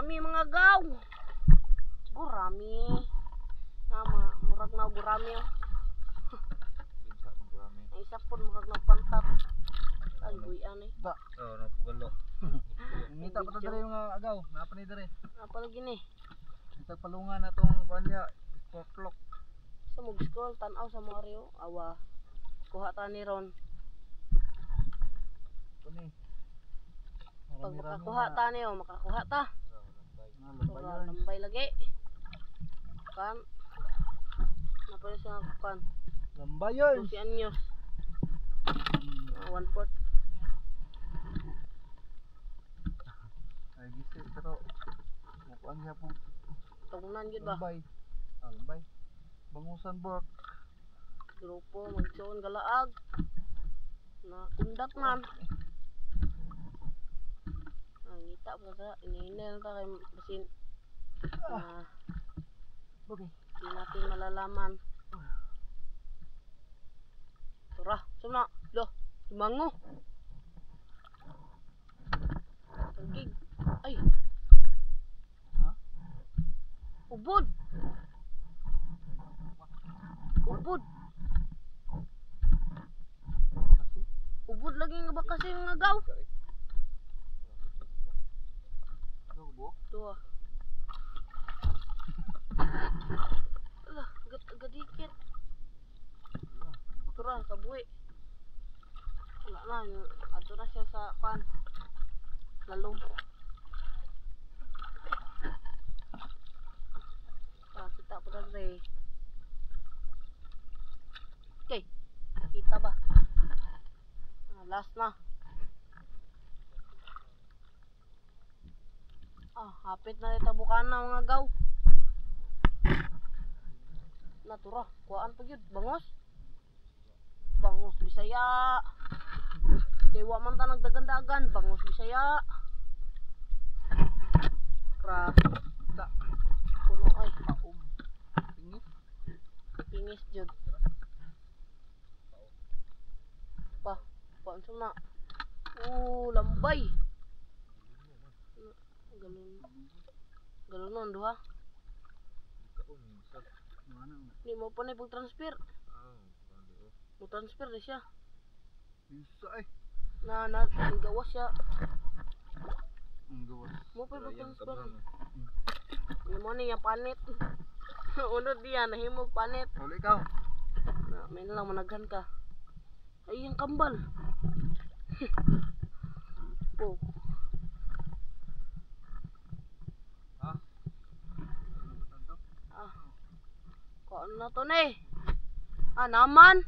Gurami mga gaw. Gurami. Murag na gurami. Ang isa po murag na pantat. Ay, buyan eh. Da. Oh, napugalo. Ngita pa ta diri mga agaw, napa ni diri. Apa lagi ni? Sa palungan na tong kanya, porklok. Sa mag-scroll, tanaw sa Mario. Awa. Kuha ta ni Ron. Kuni. Pag makakuha ta niyo, makakuha ta. Tura, Lambay. lambay lagi. Kan. Napala siya kan. Lambay yun. 12 anyos. 1/4. Ay gisi pero mukuan niya po. Tungnan yun ba? Lambay. Lambay. Bangusan bork. Grupo, magsuon galaag. Na kundat man. Ngita pa sa ininel ta kay basin. Okay. Di natin malalaman. Tura, sumna. Loh, tumango. Tagig. Ay. Ha? Ubod. Ubod. Ubod lagi nga ba kasi mga gaw? Go. Tuwa. Alah, gadikit. Tura, kabuhi. Wala na, ato na siya sa pan. Lalong. Kita pa na rin. Okay, kita ba? Last na. Hapit na ito bukan na mga gaw. Natura, kuhaan pa yun. Bangos. Bangos Bisaya. Kaya wa man ta nagdagandagan. Bangos Bisaya. Kras. Da. Puno ay. Pingis. Pingis jud. Pa. Pansum na. Lambay. Galunon duha. Ni mo pa na pag-transfer. Mo transfer na siya. Bisa ay. Ang gawas siya. Ang gawas. Mo pa pag-transfer. Ni mo niya panit. Unod diya nahimog panit. Uli ikaw. May lang managhan ka. Ay yung kambal. Po. Kung na to na eh. Naman.